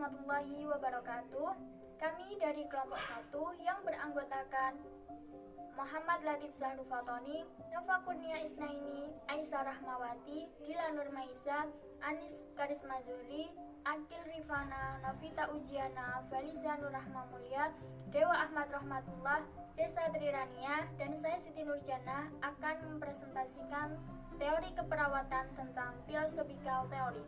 warahmatullahi wabarakatuh. Kami dari kelompok 1 yang beranggotakan Muhammad Latif Zahru Fatoni, Nova Kurnia Isnaini, Aisyah Rahmawati, Dila Nur Maisa, Anis Karisma Zuhri, Akil Rifana, Novita Ujiana, Felicia Nur Rahma Mulia, Dewa Ahmad Rahmatullah, Cesa Trirania, dan saya Siti Nurjana akan mempresentasikan teori keperawatan tentang philosophical theory.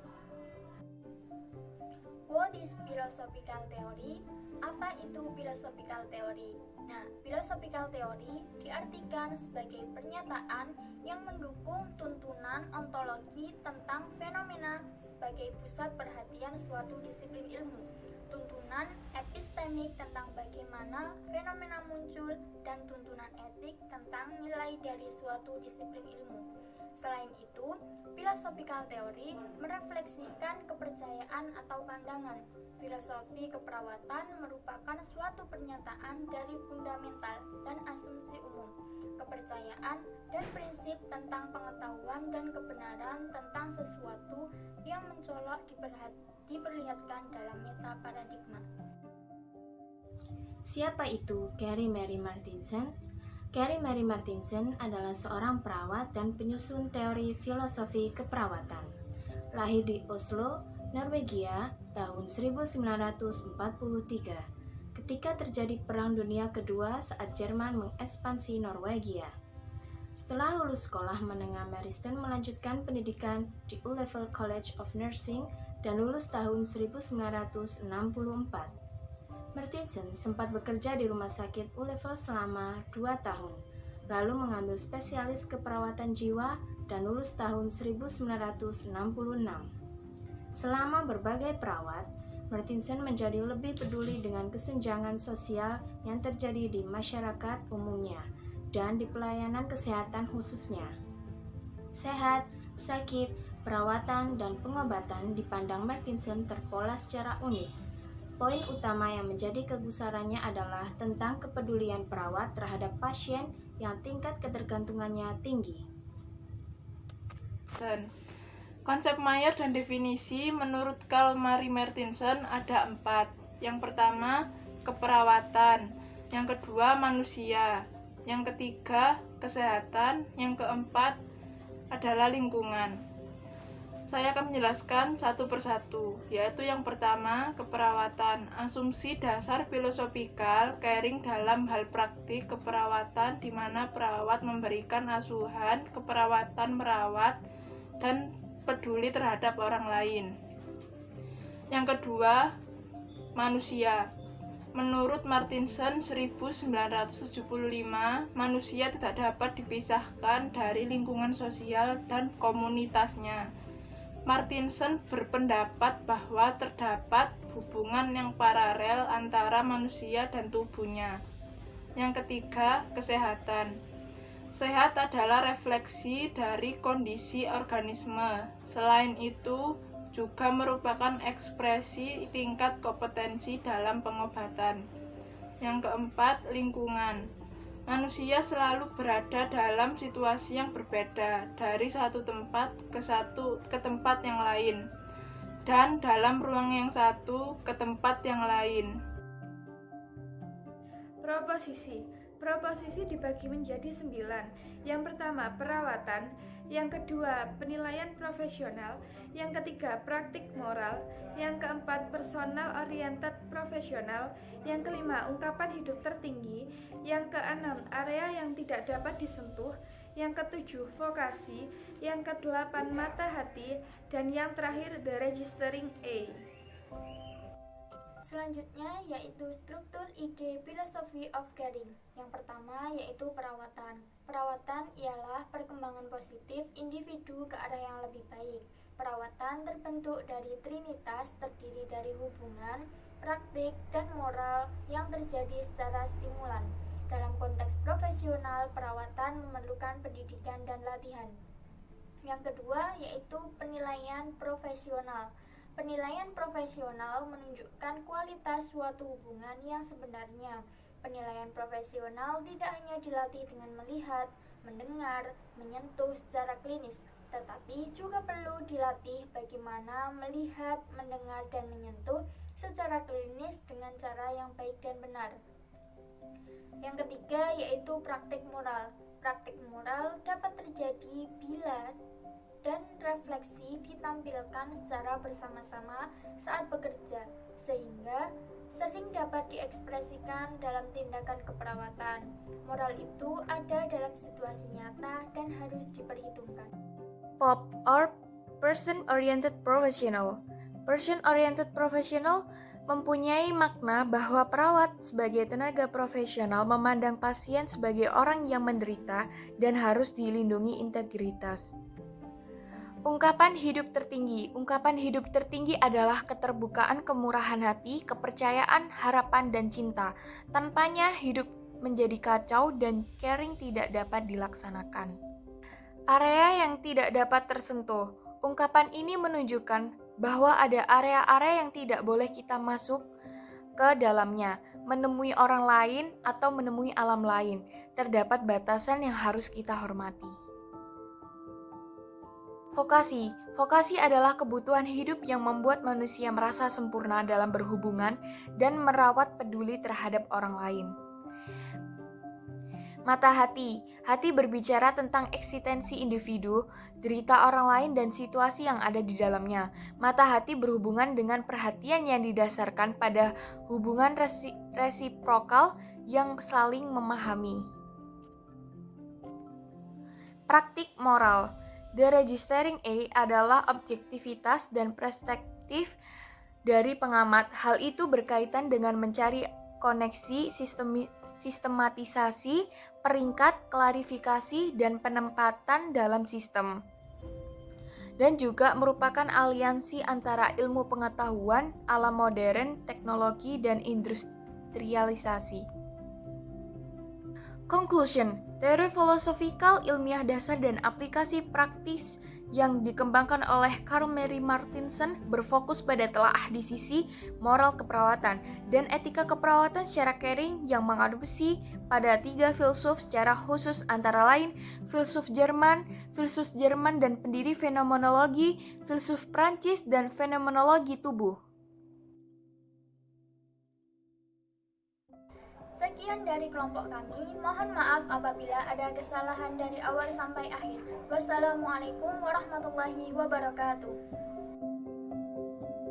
What is philosophical theory? Apa itu philosophical theory? Nah, philosophical theory diartikan sebagai pernyataan yang mendukung tuntunan ontologi tentang fenomena sebagai pusat perhatian suatu disiplin ilmu, tuntunan epistemik tentang bagaimana fenomena muncul, dan tuntunan etik tentang nilai dari suatu disiplin ilmu. Selain itu, philosophical theory merefleksikan kepercayaan atau pandangan. Filosofi keperawatan merupakan suatu pernyataan dari fundamental dan asumsi umum, kepercayaan dan prinsip tentang pengetahuan dan kebenaran tentang sesuatu yang mencolok diperlihatkan dalam meta-paradigma. Siapa itu Carrie Mary Martinson? Carrie Mary Martinson adalah seorang perawat dan penyusun teori filosofi keperawatan. Lahir di Oslo, Norwegia, tahun 1943, ketika terjadi Perang Dunia Kedua saat Jerman mengekspansi Norwegia. Setelah lulus sekolah menengah, Martinson melanjutkan pendidikan di U-Level College of Nursing dan lulus tahun 1964. Martinson sempat bekerja di rumah sakit U-Level selama 2 tahun, lalu mengambil spesialis keperawatan jiwa dan lulus tahun 1966. Selama berbagai perawat, Martinson menjadi lebih peduli dengan kesenjangan sosial yang terjadi di masyarakat umumnya dan di pelayanan kesehatan khususnya. Sehat, sakit, perawatan, dan pengobatan dipandang Martinson terpola secara unik. Poin utama yang menjadi kegusarannya adalah tentang kepedulian perawat terhadap pasien yang tingkat ketergantungannya tinggi. Konsep Mayer dan definisi menurut Carl Mary Martinson ada 4. Yang pertama, keperawatan. Yang kedua, manusia. Yang ketiga, kesehatan. Yang keempat adalah lingkungan. Saya akan menjelaskan satu persatu, yaitu yang pertama, keperawatan. Asumsi dasar filosofikal caring dalam hal praktik keperawatan di mana perawat memberikan asuhan, keperawatan merawat, dan peduli terhadap orang lain. Yang kedua, manusia. Menurut Martinson 1975, manusia tidak dapat dipisahkan dari lingkungan sosial dan komunitasnya. Martinson berpendapat bahwa terdapat hubungan yang paralel antara manusia dan tubuhnya. Yang ketiga, kesehatan. Sehat adalah refleksi dari kondisi organisme. Selain itu, juga merupakan ekspresi tingkat kompetensi dalam pengobatan. Yang keempat, lingkungan. Manusia selalu berada dalam situasi yang berbeda dari satu tempat ke tempat yang lain, dan dalam ruang yang satu ke tempat yang lain. Proposisi dibagi menjadi 9. Yang pertama, perawatan. Yang kedua, penilaian profesional. Yang ketiga, praktik moral. Yang keempat, personal oriented profesional. Yang kelima, ungkapan hidup tertinggi. Yang keenam, area yang tidak dapat disentuh. Yang ketujuh, vokasi. Yang kedelapan, mata hati. Dan yang terakhir, the registering A. Selanjutnya yaitu struktur ide philosophy of caring. Yang pertama yaitu perawatan. Perawatan ialah perkembangan positif individu ke arah yang lebih baik. Perawatan terbentuk dari trinitas terdiri dari hubungan, praktik, dan moral yang terjadi secara stimulan. Dalam konteks profesional, perawatan memerlukan pendidikan dan latihan. Yang kedua yaitu penilaian profesional. Penilaian profesional menunjukkan kualitas suatu hubungan yang sebenarnya. Penilaian profesional tidak hanya dilatih dengan melihat, mendengar, menyentuh secara klinis, tetapi juga perlu dilatih bagaimana melihat, mendengar, dan menyentuh secara klinis dengan cara yang baik dan benar. Yang ketiga yaitu praktik moral. Praktik moral dapat terjadi bila dan refleksi ditampilkan secara bersama-sama saat bekerja, sehingga sering dapat diekspresikan dalam tindakan keperawatan. Moral itu ada dalam situasi nyata dan harus diperhitungkan. POP or Person-Oriented Professional. Person-Oriented Professional mempunyai makna bahwa perawat sebagai tenaga profesional memandang pasien sebagai orang yang menderita dan harus dilindungi integritas. Ungkapan hidup tertinggi. Ungkapan hidup tertinggi adalah keterbukaan, kemurahan hati, kepercayaan, harapan, dan cinta. Tanpanya hidup menjadi kacau dan caring tidak dapat dilaksanakan. Area yang tidak dapat tersentuh. Ungkapan ini menunjukkan bahwa ada area-area yang tidak boleh kita masuk ke dalamnya, menemui orang lain atau menemui alam lain. Terdapat batasan yang harus kita hormati. Vokasi. Vokasi adalah kebutuhan hidup yang membuat manusia merasa sempurna dalam berhubungan dan merawat peduli terhadap orang lain. Mata hati. Hati berbicara tentang eksistensi individu, derita orang lain, dan situasi yang ada di dalamnya. Mata hati berhubungan dengan perhatian yang didasarkan pada hubungan resiprokal yang saling memahami. Praktik moral. The Registering A adalah objektivitas dan perspektif dari pengamat. Hal itu berkaitan dengan mencari koneksi, sistematisasi, peringkat, klarifikasi, dan penempatan dalam sistem. Dan juga merupakan aliansi antara ilmu pengetahuan, alam modern, teknologi, dan industrialisasi. Conclusion. Teori filosofikal, ilmiah dasar, dan aplikasi praktis yang dikembangkan oleh Carl Mary Martinson berfokus pada telaah di sisi moral keperawatan dan etika keperawatan secara caring yang mengadopsi pada 3 filsuf secara khusus antara lain filsuf Jerman dan pendiri fenomenologi, filsuf Prancis, dan fenomenologi tubuh. Sekian dari kelompok kami, mohon maaf apabila ada kesalahan dari awal sampai akhir. Wassalamualaikum warahmatullahi wabarakatuh.